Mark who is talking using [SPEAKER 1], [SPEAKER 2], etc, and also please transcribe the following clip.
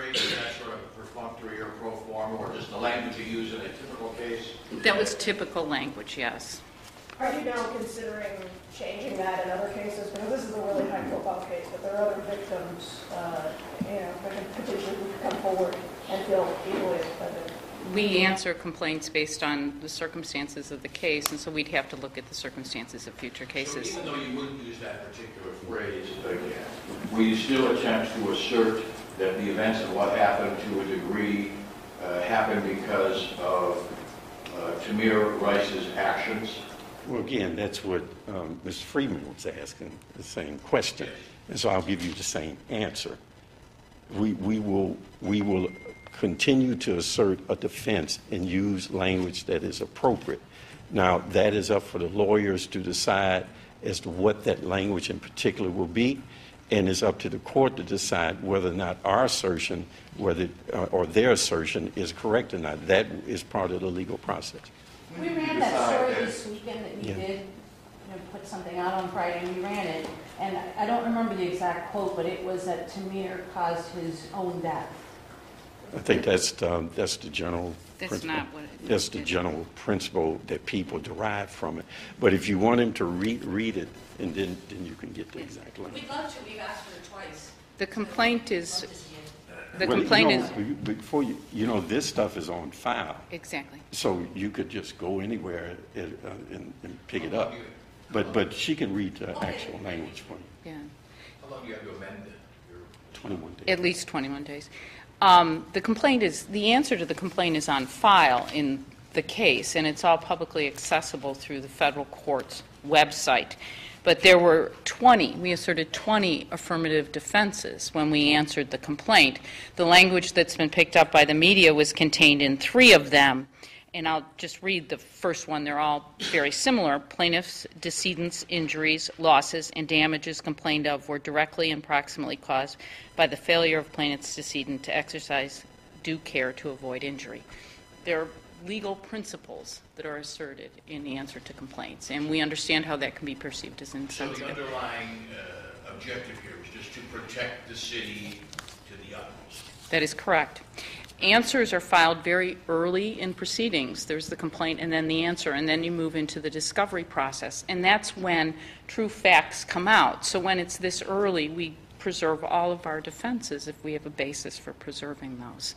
[SPEAKER 1] Is that sort of perfunctory or pro forma, or just the language you use in a typical case?
[SPEAKER 2] That was typical language, yes.
[SPEAKER 3] Are you now considering changing that in other cases? Because this is a really high-profile case, but there are other victims, that could potentially come forward and feel equally offended.
[SPEAKER 2] We answer complaints based on the circumstances of the case, and so we'd have to look at the circumstances of future cases.
[SPEAKER 1] So even though you wouldn't use that particular phrase again, will you still attempt to assert that the events of what happened to a degree happened because of Tamir Rice's actions?
[SPEAKER 4] Well, again, that's what Mr. Freeman was asking, the same question. And so I'll give you the same answer. We will continue to assert a defense and use language that is appropriate. Now, that is up for the lawyers to decide as to what that language in particular will be, and it's up to the court to decide whether or not our assertion, or their assertion is correct or not. That is part of the legal process.
[SPEAKER 5] We ran that story this weekend that you did, put something out on Friday, and we ran it. And I don't remember the exact quote, but it was that Tamir caused his own death.
[SPEAKER 4] I think that's the general
[SPEAKER 2] That's
[SPEAKER 4] principle.
[SPEAKER 2] not what it
[SPEAKER 4] That's the general principle that people derive from it. But if you want him to read it, and then you can get the exact language.
[SPEAKER 6] We'd love to. We've asked for it twice.
[SPEAKER 2] The complaint is,
[SPEAKER 4] before this stuff is on file.
[SPEAKER 2] exactly.
[SPEAKER 4] So you could just go anywhere and pick it up. But she can read the actual language for you.
[SPEAKER 2] Yeah.
[SPEAKER 1] How long do you have to amend it?
[SPEAKER 4] 21 days.
[SPEAKER 2] At least 21 days. The answer to the complaint is on file in the case, and it's all publicly accessible through the federal court's website. But there were we asserted 20 affirmative defenses when we answered the complaint. The language that's been picked up by the media was contained in 3 of them. And I'll just read the first one. They're all very similar. Plaintiffs' decedents' injuries, losses, and damages complained of were directly and proximately caused by the failure of plaintiff's decedent to exercise due care to avoid injury. There are legal principles that are asserted in the answer to complaints, and we understand how that can be perceived as insensitive.
[SPEAKER 1] So the underlying objective here is just to protect the city to the utmost.
[SPEAKER 2] That is correct. Answers are filed very early in proceedings. There's the complaint and then the answer, and then you move into the discovery process. And that's when true facts come out. So when it's this early, we preserve all of our defenses if we have a basis for preserving those.